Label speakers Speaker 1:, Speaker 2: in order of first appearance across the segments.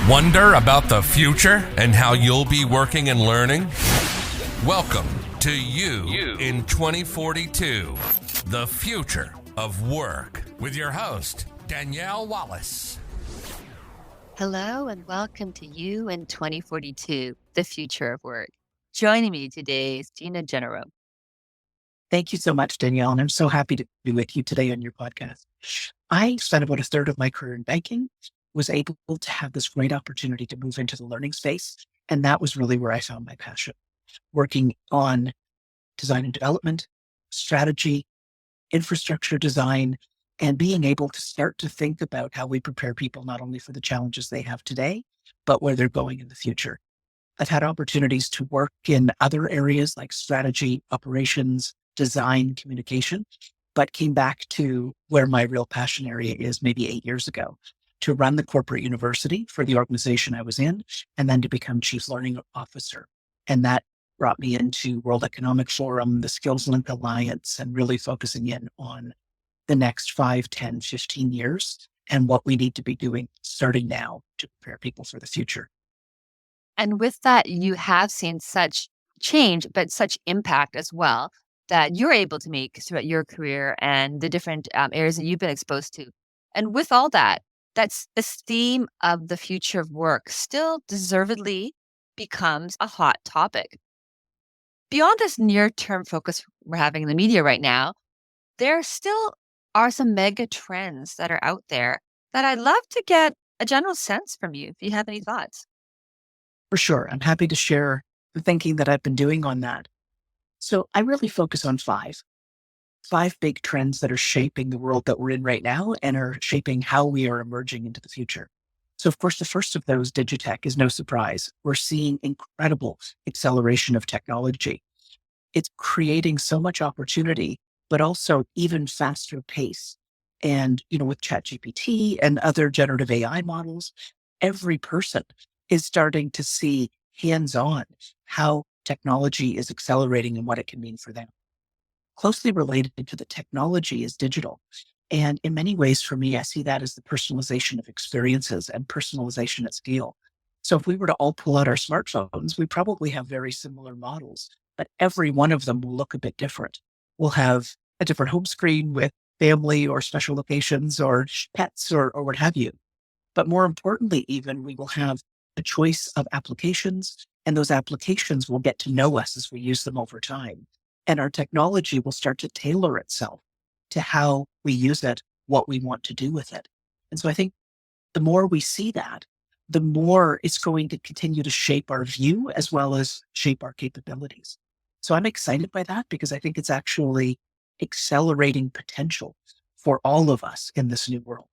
Speaker 1: Wonder about the future and how you'll be working and learning? Welcome to You in 2042, the future of work, with your host, Danielle Wallace.
Speaker 2: Hello and welcome to You in 2042, the future of work. Joining me today is Gina Genero.
Speaker 3: Thank you so much, Danielle. And I'm so happy to be with you today on your podcast. I spent about a third of my career in banking, was able to have this great opportunity to move into the learning space. And that was really where I found my passion, working on design and development, strategy, infrastructure design, and being able to start to think about how we prepare people not only for the challenges they have today, but where they're going in the future. I've had opportunities to work in other areas like strategy, operations, design, communication, but came back to where my real passion area is maybe 8 years ago, to run the corporate university for the organization I was in, and then to become chief learning officer. And that brought me into World Economic Forum, the Skills Link Alliance, and really focusing in on the next 5, 10, 15 years and what we need to be doing starting now to prepare people for the future.
Speaker 2: And with that, you have seen such change, but such impact as well that you're able to make throughout your career and the different areas that you've been exposed to. And with all that, that's this theme of the future of work still deservedly becomes a hot topic. Beyond this near-term focus we're having in the media right now, there still are some mega trends that are out there that I'd love to get a general sense from you if you have any thoughts.
Speaker 3: For sure. I'm happy to share the thinking that I've been doing on that. So I really focus on five big trends that are shaping the world that we're in right now and are shaping how we are emerging into the future. So of course, the first of those, digitech, is no surprise. We're seeing incredible acceleration of technology. It's creating so much opportunity, but also even faster pace. And, with ChatGPT and other generative AI models, every person is starting to see hands-on how technology is accelerating and what it can mean for them. Closely related to the technology is digital. And in many ways, for me, I see that as the personalization of experiences and personalization at scale. So if we were to all pull out our smartphones, we probably have very similar models, but every one of them will look a bit different. We'll have a different home screen with family or special locations or pets or what have you. But more importantly, even, we will have a choice of applications, and those applications will get to know us as we use them over time. And our technology will start to tailor itself to how we use it, what we want to do with it. And so I think the more we see that, the more it's going to continue to shape our view as well as shape our capabilities. So I'm excited by that because I think it's actually accelerating potential for all of us in this new world.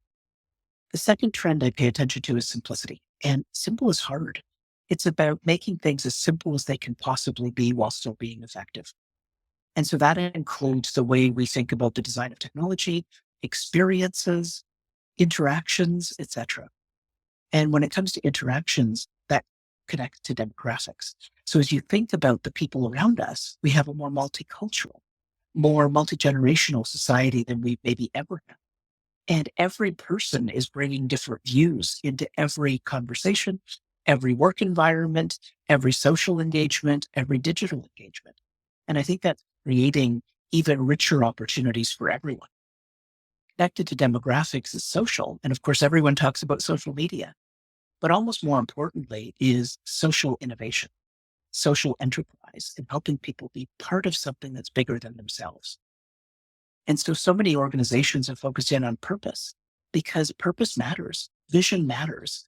Speaker 3: The second trend I pay attention to is simplicity. And simple is hard. It's about making things as simple as they can possibly be while still being effective. And so that includes the way we think about the design of technology, experiences, interactions, etc. And when it comes to interactions, that connects to demographics. So as you think about the people around us, we have a more multicultural, more multi-generational society than we've maybe ever had. And every person is bringing different views into every conversation, every work environment, every social engagement, every digital engagement. And I think that's creating even richer opportunities for everyone. Connected to demographics is social. And of course, everyone talks about social media. But almost more importantly is social innovation, social enterprise, and helping people be part of something that's bigger than themselves. And so many organizations have focused in on purpose because purpose matters, vision matters,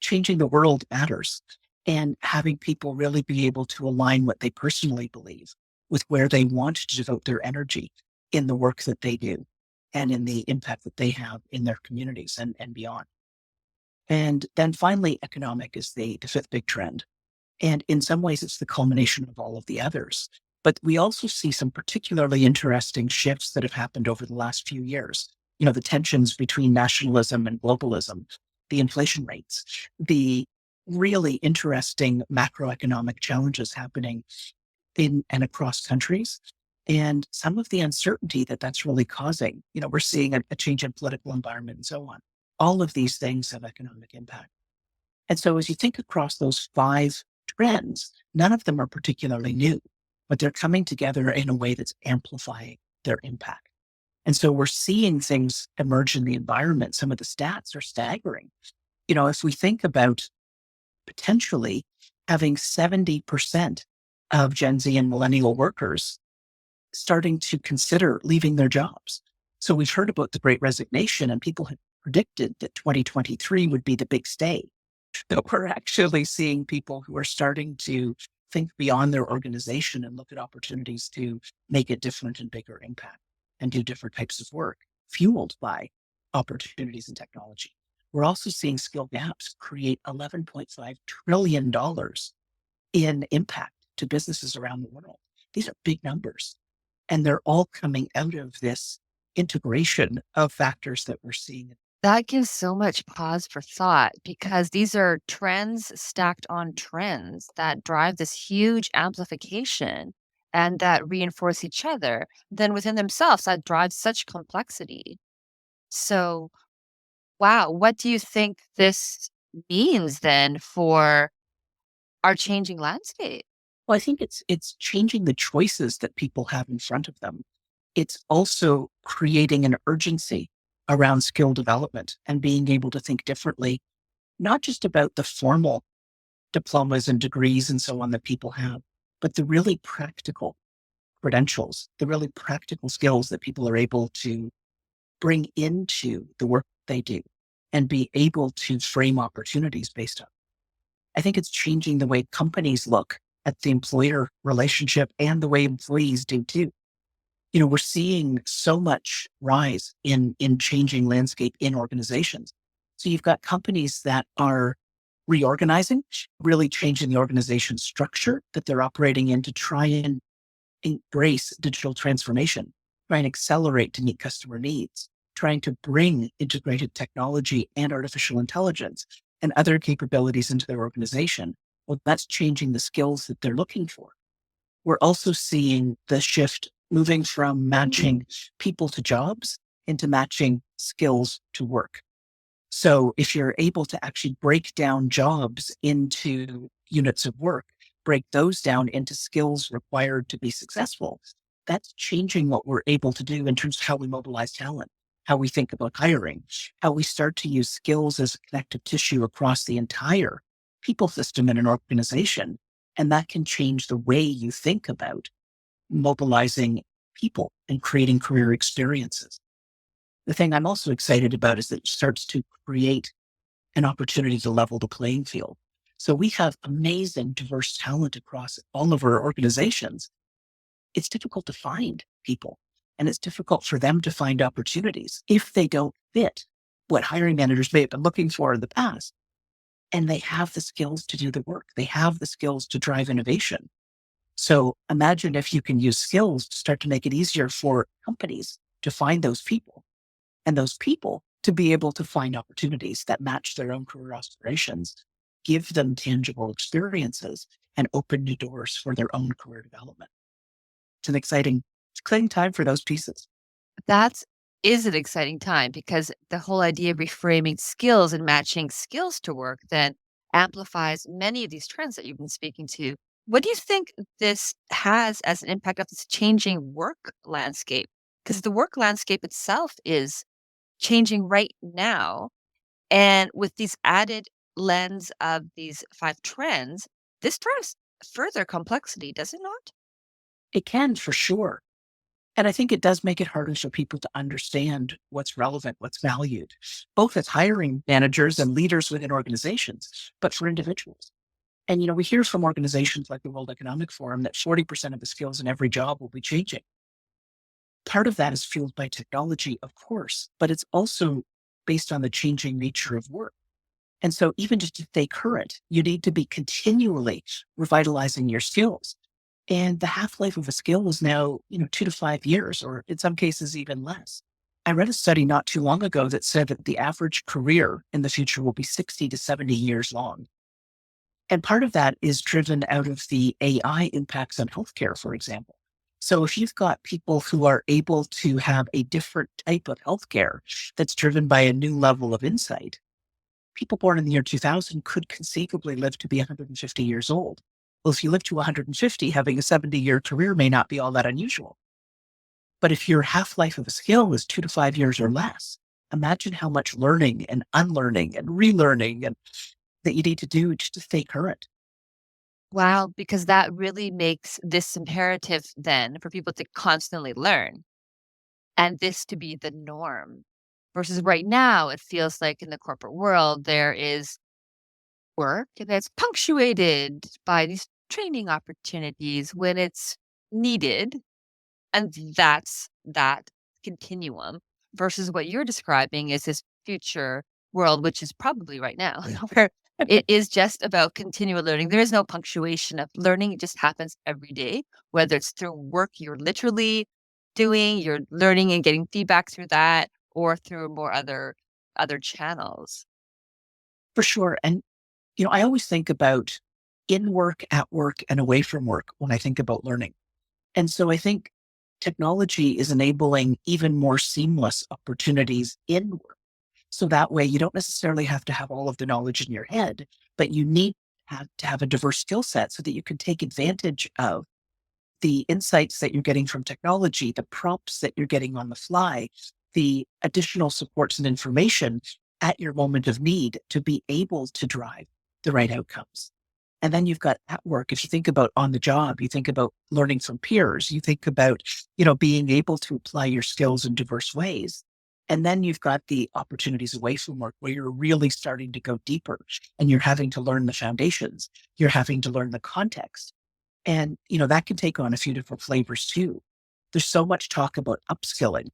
Speaker 3: changing the world matters, and having people really be able to align what they personally believe with where they want to devote their energy in the work that they do and in the impact that they have in their communities and beyond. And then finally, economic is the fifth big trend. And in some ways, it's the culmination of all of the others. But we also see some particularly interesting shifts that have happened over the last few years. The tensions between nationalism and globalism, the inflation rates, the really interesting macroeconomic challenges happening in and across countries, and some of the uncertainty that that's really causing. We're seeing a change in political environment and so on. All of these things have economic impact. And so as you think across those 5 trends, none of them are particularly new, but they're coming together in a way that's amplifying their impact. And so we're seeing things emerge in the environment. Some of the stats are staggering. If we think about potentially having 70% of Gen Z and millennial workers starting to consider leaving their jobs. So we've heard about the great resignation, and people had predicted that 2023 would be the big stay. But we're actually seeing people who are starting to think beyond their organization and look at opportunities to make a different and bigger impact and do different types of work fueled by opportunities in technology. We're also seeing skill gaps create $11.5 trillion in impact to businesses around the world. These are big numbers, and they're all coming out of this integration of factors that we're seeing.
Speaker 2: That gives so much pause for thought because these are trends stacked on trends that drive this huge amplification and that reinforce each other. Then within themselves, that drives such complexity. So, wow, what do you think this means then for our changing landscape?
Speaker 3: Well, I think it's changing the choices that people have in front of them. It's also creating an urgency around skill development and being able to think differently, not just about the formal diplomas and degrees and so on that people have, but the really practical credentials, the really practical skills that people are able to bring into the work they do and be able to frame opportunities based on. I think it's changing the way companies look at the employer relationship and the way employees do too. We're seeing so much rise in changing landscape in organizations. So you've got companies that are reorganizing, really changing the organization structure that they're operating in to try and embrace digital transformation, try and accelerate to meet customer needs, trying to bring integrated technology and artificial intelligence and other capabilities into their organization. Well, that's changing the skills that they're looking for. We're also seeing the shift moving from matching people to jobs into matching skills to work. So if you're able to actually break down jobs into units of work, break those down into skills required to be successful, that's changing what we're able to do in terms of how we mobilize talent, how we think about hiring, how we start to use skills as a connective tissue across the entire people system in an organization. And that can change the way you think about mobilizing people and creating career experiences. The thing I'm also excited about is that it starts to create an opportunity to level the playing field. So we have amazing diverse talent across all of our organizations. It's difficult to find people, and it's difficult for them to find opportunities if they don't fit what hiring managers may have been looking for in the past. And they have the skills to do the work. They have the skills to drive innovation. So imagine if you can use skills to start to make it easier for companies to find those people and those people to be able to find opportunities that match their own career aspirations, give them tangible experiences, and open new doors for their own career development. It's an exciting time for those pieces.
Speaker 2: That is an exciting time because the whole idea of reframing skills and matching skills to work then amplifies many of these trends that you've been speaking to. What do you think this has as an impact of this changing work landscape? Because the work landscape itself is changing right now. And with these added lens of these 5 trends, this drives further complexity, does it not?
Speaker 3: It can for sure. And I think it does make it harder for people to understand what's relevant, what's valued, both as hiring managers and leaders within organizations, but for individuals. And, we hear from organizations like the World Economic Forum that 40% of the skills in every job will be changing. Part of that is fueled by technology, of course, but it's also based on the changing nature of work. And so even just to stay current, you need to be continually revitalizing your skills. And the half-life of a skill is now, 2 to 5 years, or in some cases, even less. I read a study not too long ago that said that the average career in the future will be 60 to 70 years long. And part of that is driven out of the AI impacts on healthcare, for example. So if you've got people who are able to have a different type of healthcare that's driven by a new level of insight, people born in the year 2000 could conceivably live to be 150 years old. Well, if you live to 150, having a 70-year career may not be all that unusual. But if your half-life of a skill is 2 to 5 years or less, imagine how much learning and unlearning and relearning and that you need to do just to stay current.
Speaker 2: Wow, because that really makes this imperative then for people to constantly learn and this to be the norm. Versus right now, it feels like in the corporate world, there is work that's punctuated by these training opportunities when it's needed. And that's that continuum versus what you're describing is this future world, which is probably right now, where it is just about continual learning. There is no punctuation of learning. It just happens every day, whether it's through work you're literally doing, you're learning and getting feedback through that, or through more other channels.
Speaker 3: For sure. And, I always think about in work, at work, and away from work when I think about learning. And so I think technology is enabling even more seamless opportunities in work. So that way you don't necessarily have to have all of the knowledge in your head, but you need to have a diverse skill set so that you can take advantage of the insights that you're getting from technology, the prompts that you're getting on the fly, the additional supports and information at your moment of need to be able to drive the right outcomes. And then you've got at work, if you think about on the job, you think about learning from peers, you think about, being able to apply your skills in diverse ways. And then you've got the opportunities away from work where you're really starting to go deeper and you're having to learn the foundations. You're having to learn the context. And, that can take on a few different flavors too. There's so much talk about upskilling,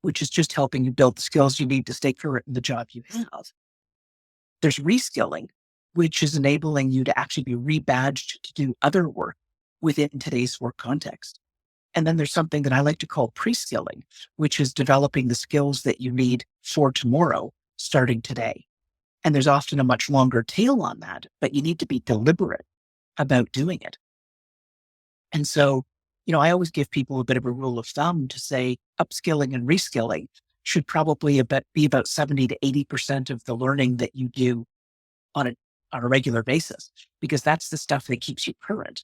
Speaker 3: which is just helping you build the skills you need to stay current in the job you have. There's reskilling, which is enabling you to actually be rebadged to do other work within today's work context. And then there's something that I like to call pre-skilling, which is developing the skills that you need for tomorrow, starting today. And there's often a much longer tail on that, but you need to be deliberate about doing it. And so, I always give people a bit of a rule of thumb to say upskilling and reskilling should probably be about 70 to 80% of the learning that you do on a regular basis, because that's the stuff that keeps you current.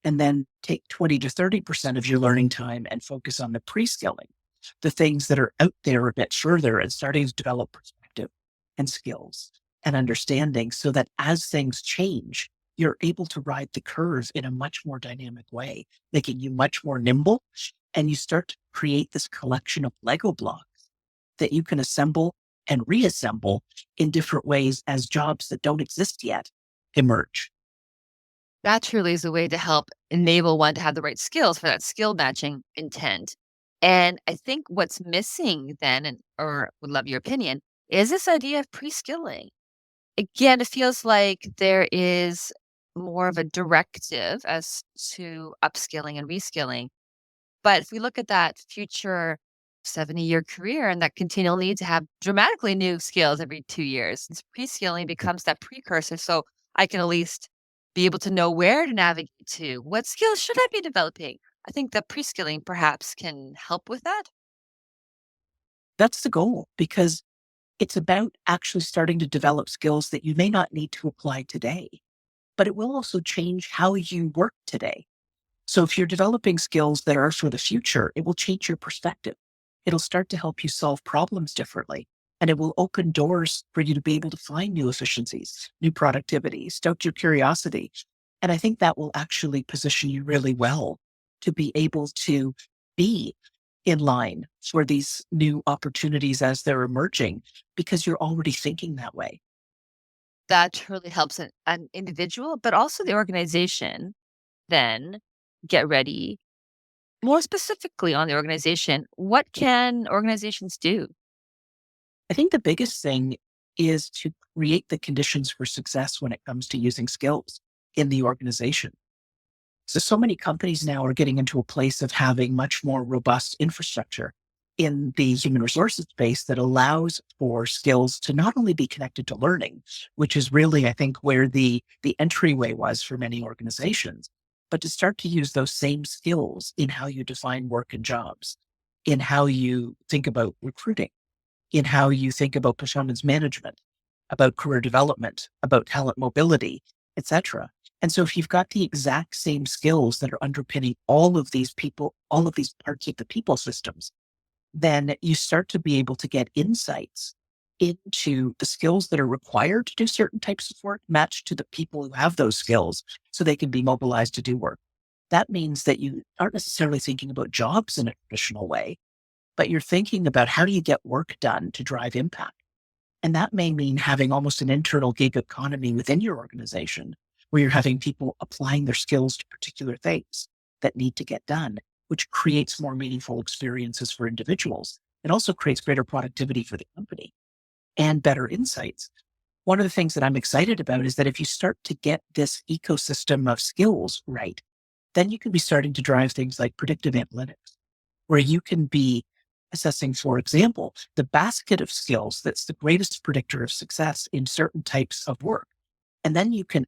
Speaker 3: And then take 20 to 30% of your learning time and focus on the pre-skilling, the things that are out there a bit further and starting to develop perspective and skills and understanding so that as things change, you're able to ride the curve in a much more dynamic way, making you much more nimble. And you start to create this collection of Lego blocks that you can assemble and reassemble in different ways as jobs that don't exist yet emerge.
Speaker 2: That truly is a way to help enable one to have the right skills for that skill matching intent. And I think what's missing then, or would love your opinion, is this idea of pre-skilling. Again, it feels like there is more of a directive as to upskilling and reskilling. But if we look at that future 70-year career and that continual need to have dramatically new skills every 2 years, this pre-skilling becomes that precursor. So I can at least be able to know where to navigate to. What skills should I be developing? I think that pre-skilling perhaps can help with that.
Speaker 3: That's the goal because it's about actually starting to develop skills that you may not need to apply today, but it will also change how you work today. So if you're developing skills that are for the future, it will change your perspective. It'll start to help you solve problems differently. And it will open doors for you to be able to find new efficiencies, new productivity, stoke your curiosity. And I think that will actually position you really well to be able to be in line for these new opportunities as they're emerging because you're already thinking that way.
Speaker 2: That truly helps an individual, but also the organization then get ready. More specifically on the organization, what can organizations do?
Speaker 3: I think the biggest thing is to create the conditions for success when it comes to using skills in the organization. So many companies now are getting into a place of having much more robust infrastructure in the human resources space that allows for skills to not only be connected to learning, which is really, I think, where the entryway was for many organizations, but to start to use those same skills in how you define work and jobs, in how you think about recruiting, in how you think about performance management, about career development, about talent mobility, etc. And so if you've got the exact same skills that are underpinning all of these people, all of these parts of the people systems, then you start to be able to get insights into the skills that are required to do certain types of work matched to the people who have those skills so they can be mobilized to do work. That means that you aren't necessarily thinking about jobs in a traditional way, but you're thinking about how do you get work done to drive impact. And that may mean having almost an internal gig economy within your organization where you're having people applying their skills to particular things that need to get done, which creates more meaningful experiences for individuals. It also creates greater productivity for the company and better insights. One of the things that I'm excited about is that if you start to get this ecosystem of skills right, then you can be starting to drive things like predictive analytics, where you can be assessing, for example, the basket of skills that's the greatest predictor of success in certain types of work. And then you can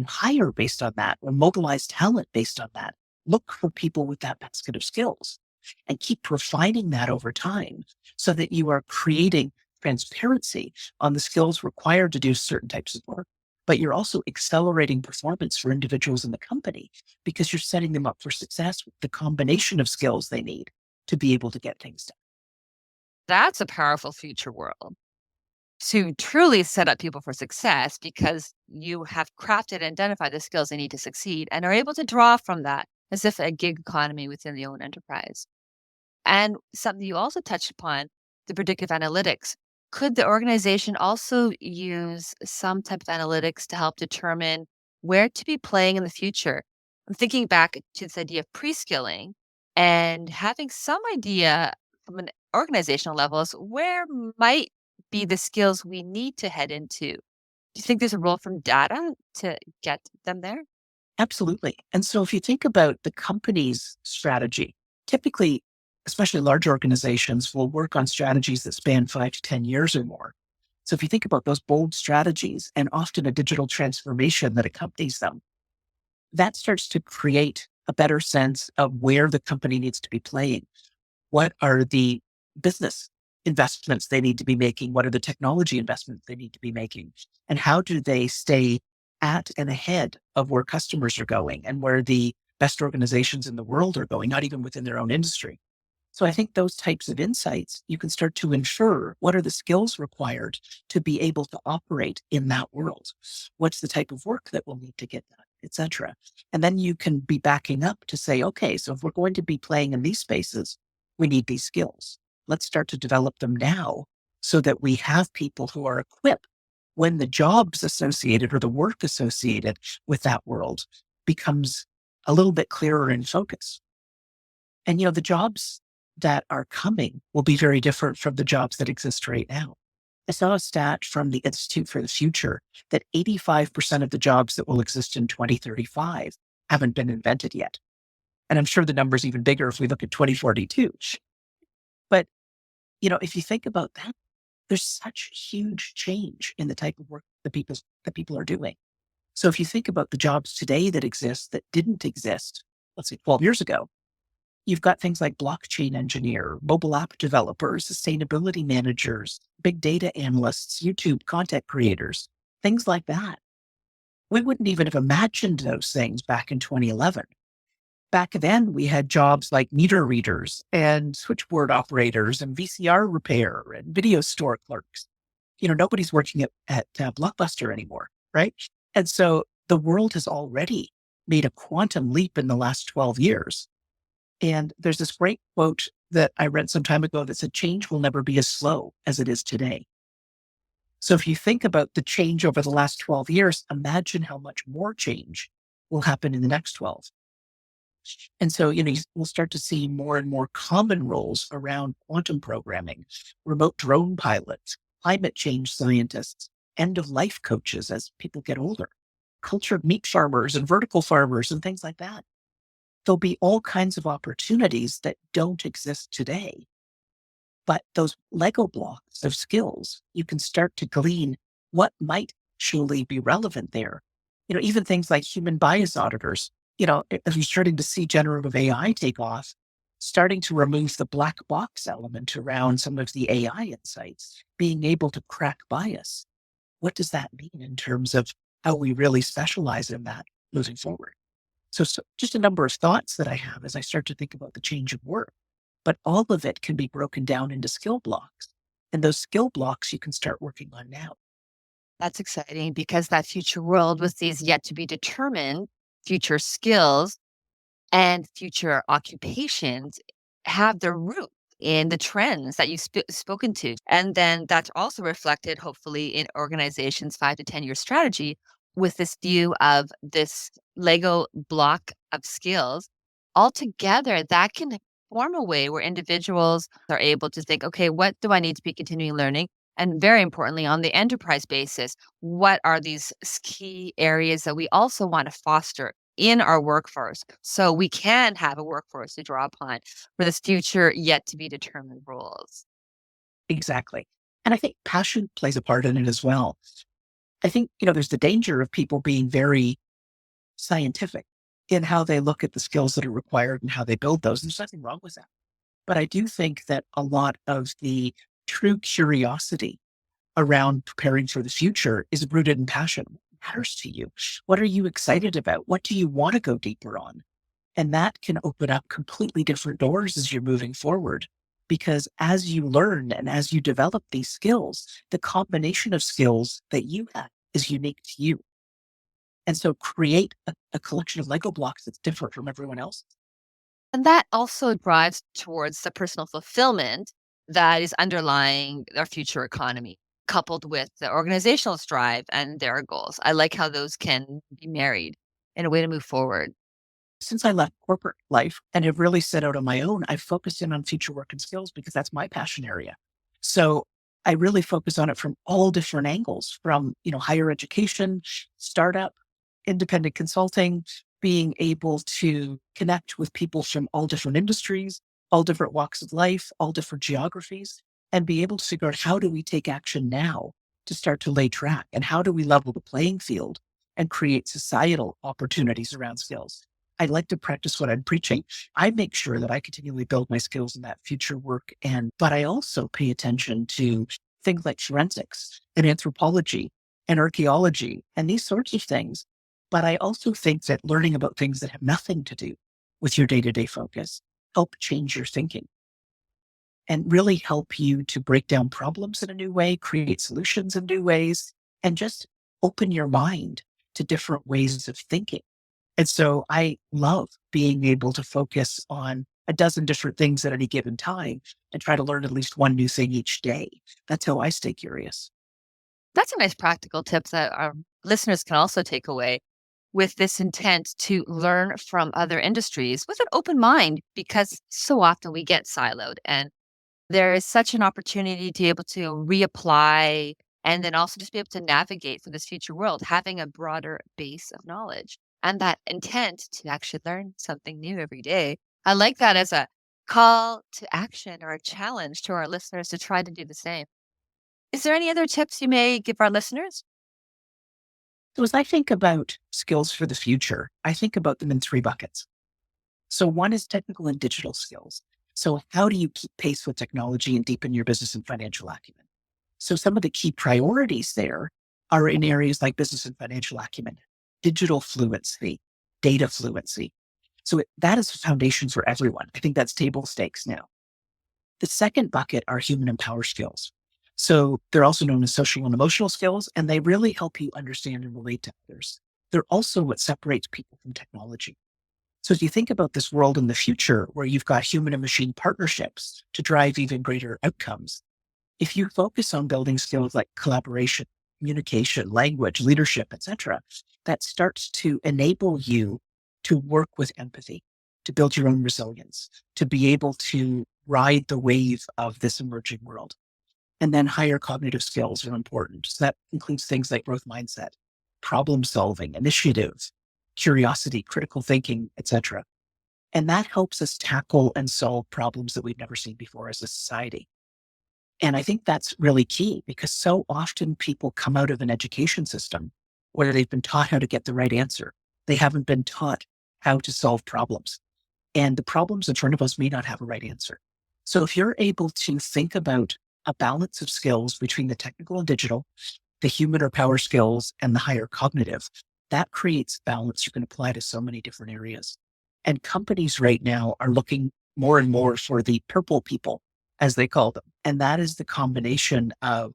Speaker 3: hire based on that or mobilize talent based on that. Look for people with that basket of skills and keep refining that over time so that you are creating transparency on the skills required to do certain types of work. But you're also accelerating performance for individuals in the company because you're setting them up for success with the combination of skills they need to be able to get things done.
Speaker 2: That's a powerful future world to truly set up people for success because you have crafted and identified the skills they need to succeed and are able to draw from that as if a gig economy within the own enterprise. And something you also touched upon, the predictive analytics. Could the organization also use some type of analytics to help determine where to be playing in the future? I'm thinking back to this idea of pre-skilling and having some idea from an organizational level is where might be the skills we need to head into. Do you think there's a role from data to get them there?
Speaker 3: Absolutely. And so if you think about the company's strategy, typically, especially large organizations will work on strategies that span 5 to 10 years or more. So if you think about those bold strategies and often a digital transformation that accompanies them, that starts to create a better sense of where the company needs to be playing. What are the business investments they need to be making? What are the technology investments they need to be making? And how do they stay at and ahead of where customers are going and where the best organizations in the world are going, not even within their own industry? So I think those types of insights, you can start to infer what are the skills required to be able to operate in that world? What's the type of work that we'll need to get done, et cetera. And then you can be backing up to say, okay, so if we're going to be playing in these spaces, we need these skills. Let's start to develop them now so that we have people who are equipped when the jobs associated or the work associated with that world becomes a little bit clearer in focus. And, the jobs that are coming will be very different from the jobs that exist right now. I saw a stat from the Institute for the Future that 85% of the jobs that will exist in 2035 haven't been invented yet. And I'm sure the number's even bigger if we look at 2042. But, if you think about that, there's such huge change in the type of work that people are doing. So if you think about the jobs today that exist that didn't exist, let's say 12 years ago, you've got things like blockchain engineer, mobile app developers, sustainability managers, big data analysts, YouTube content creators, things like that. We wouldn't even have imagined those things back in 2011. Back then, we had jobs like meter readers and switchboard operators and VCR repair and video store clerks. Nobody's working at Blockbuster anymore, right? And so the world has already made a quantum leap in the last 12 years. And there's this great quote that I read some time ago that said, change will never be as slow as it is today. So if you think about the change over the last 12 years, imagine how much more change will happen in the next 12. And so, we'll start to see more and more common roles around quantum programming, remote drone pilots, climate change scientists, end of life coaches as people get older, cultured meat farmers and vertical farmers and things like that. There'll be all kinds of opportunities that don't exist today. But those Lego blocks of skills, you can start to glean what might truly be relevant there. Even things like human bias auditors, as you're starting to see generative AI take off, starting to remove the black box element around some of the AI insights, being able to crack bias. what does that mean in terms of how we really specialize in that moving forward? So just a number of thoughts that I have as I start to think about the change of work, but all of it can be broken down into skill blocks. And those skill blocks you can start working on now.
Speaker 2: That's exciting because that future world with these yet to be determined future skills and future occupations have their root in the trends that you've spoken to. And then that's also reflected, hopefully, in organizations' 5 to 10 year strategy with this view of this Lego block of skills. Altogether, that can form a way where individuals are able to think, okay, what do I need to be continuing learning? And very importantly, on the enterprise basis, what are these key areas that we also want to foster in our workforce so we can have a workforce to draw upon for this future yet to be determined roles?
Speaker 3: Exactly. And I think passion plays a part in it as well. I think, there's the danger of people being very scientific in how they look at the skills that are required and how they build those. There's nothing wrong with that. But I do think that a lot of the true curiosity around preparing for the future is rooted in passion. What matters to you? What are you excited about? What do you want to go deeper on? And that can open up completely different doors as you're moving forward. Because as you learn and as you develop these skills, the combination of skills that you have is unique to you. And so create a collection of Lego blocks that's different from everyone else.
Speaker 2: And that also drives towards the personal fulfillment that is underlying our future economy, coupled with the organizational strive and their goals. I like how those can be married in a way to move forward.
Speaker 3: Since I left corporate life and have really set out on my own, I've focused in on future work and skills because that's my passion area. So I really focus on it from all different angles, from, higher education, startup, independent consulting, being able to connect with people from all different industries, all different walks of life, all different geographies, and be able to figure out how do we take action now to start to lay track, and how do we level the playing field and create societal opportunities around skills. I like to practice what I'm preaching. I make sure that I continually build my skills in that future work. But I also pay attention to things like forensics and anthropology and archaeology and these sorts of things. But I also think that learning about things that have nothing to do with your day-to-day focus help change your thinking and really help you to break down problems in a new way, create solutions in new ways, and just open your mind to different ways of thinking. And so I love being able to focus on a dozen different things at any given time and try to learn at least one new thing each day. That's how I stay curious.
Speaker 2: That's a nice practical tip that our listeners can also take away with this intent to learn from other industries with an open mind, because so often we get siloed and there is such an opportunity to be able to reapply and then also just be able to navigate for this future world, having a broader base of knowledge and that intent to actually learn something new every day. I like that as a call to action or a challenge to our listeners to try to do the same. Is there any other tips you may give our listeners?
Speaker 3: So as I think about skills for the future, I think about them in three buckets. So one is technical and digital skills. So how do you keep pace with technology and deepen your business and financial acumen? So some of the key priorities there are in areas like business and financial acumen, digital fluency, data fluency. So that is the foundation for everyone. I think that's table stakes now. The second bucket are human and power skills. So they're also known as social and emotional skills, and they really help you understand and relate to others. They're also what separates people from technology. So as you think about this world in the future where you've got human and machine partnerships to drive even greater outcomes, if you focus on building skills like collaboration, communication, language, leadership, etc., that starts to enable you to work with empathy, to build your own resilience, to be able to ride the wave of this emerging world. And then higher cognitive skills are important. So that includes things like growth mindset, problem solving, initiative, curiosity, critical thinking, etc. And that helps us tackle and solve problems that we've never seen before as a society. And I think that's really key because so often people come out of an education system where they've been taught how to get the right answer. They haven't been taught how to solve problems. And the problems in front of us may not have a right answer. So if you're able to think about a balance of skills between the technical and digital, the human or power skills and the higher cognitive, that creates balance you can apply to so many different areas. And companies right now are looking more and more for the purple people, as they call them. And that is the combination of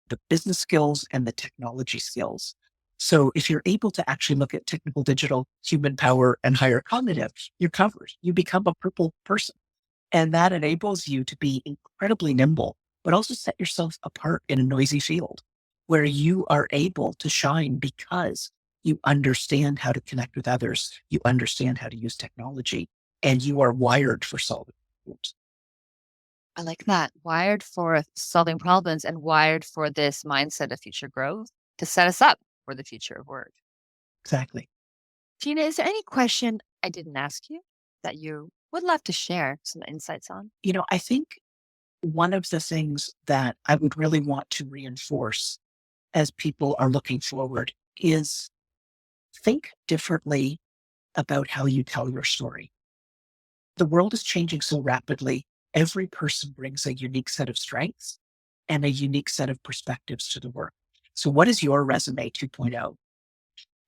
Speaker 3: the business skills and the technology skills. So if you're able to actually look at technical, digital, human power, and higher cognitive, you're covered. You become a purple person. And that enables you to be incredibly nimble, but also set yourself apart in a noisy field where you are able to shine because you understand how to connect with others. You understand how to use technology, and you are wired for solving problems.
Speaker 2: I like that. Wired for solving problems and wired for this mindset of future growth to set us up for the future of work.
Speaker 3: Exactly.
Speaker 2: Gina, is there any question I didn't ask you that you would love to share some insights on?
Speaker 3: I think one of the things that I would really want to reinforce as people are looking forward is think differently about how you tell your story. The world is changing so rapidly. Every person brings a unique set of strengths and a unique set of perspectives to the work. So what is your resume 2.0?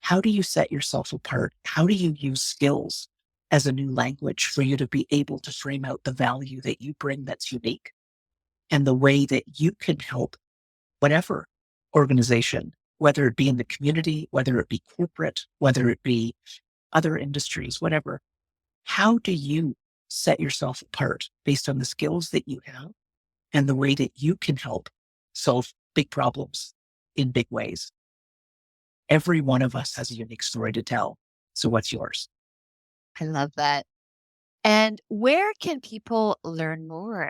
Speaker 3: How do you set yourself apart? How do you use skills as a new language for you to be able to frame out the value that you bring that's unique and the way that you can help whatever organization, whether it be in the community, whether it be corporate, whether it be other industries, whatever. How do you set yourself apart based on the skills that you have and the way that you can help solve big problems in big ways? Every one of us has a unique story to tell. So what's yours?
Speaker 2: I love that. And where can people learn more,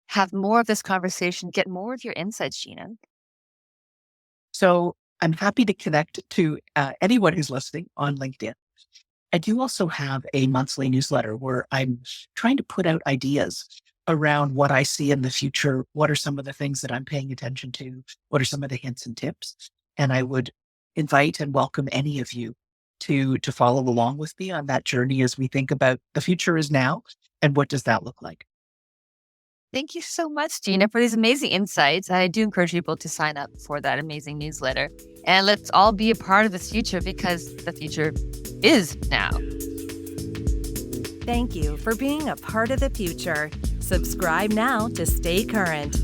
Speaker 2: have more of this conversation, get more of your insights, Gina?
Speaker 3: So I'm happy to connect to anyone who's listening on LinkedIn. I do also have a monthly newsletter where I'm trying to put out ideas around what I see in the future. What are some of the things that I'm paying attention to? What are some of the hints and tips? And I would invite and welcome any of you to follow along with me on that journey as we think about the future is now and what does that look like?
Speaker 2: Thank you so much, Gina, for these amazing insights. I do encourage people to sign up for that amazing newsletter. And let's all be a part of this future because the future is now.
Speaker 4: Thank you for being a part of the future. Subscribe now to stay current.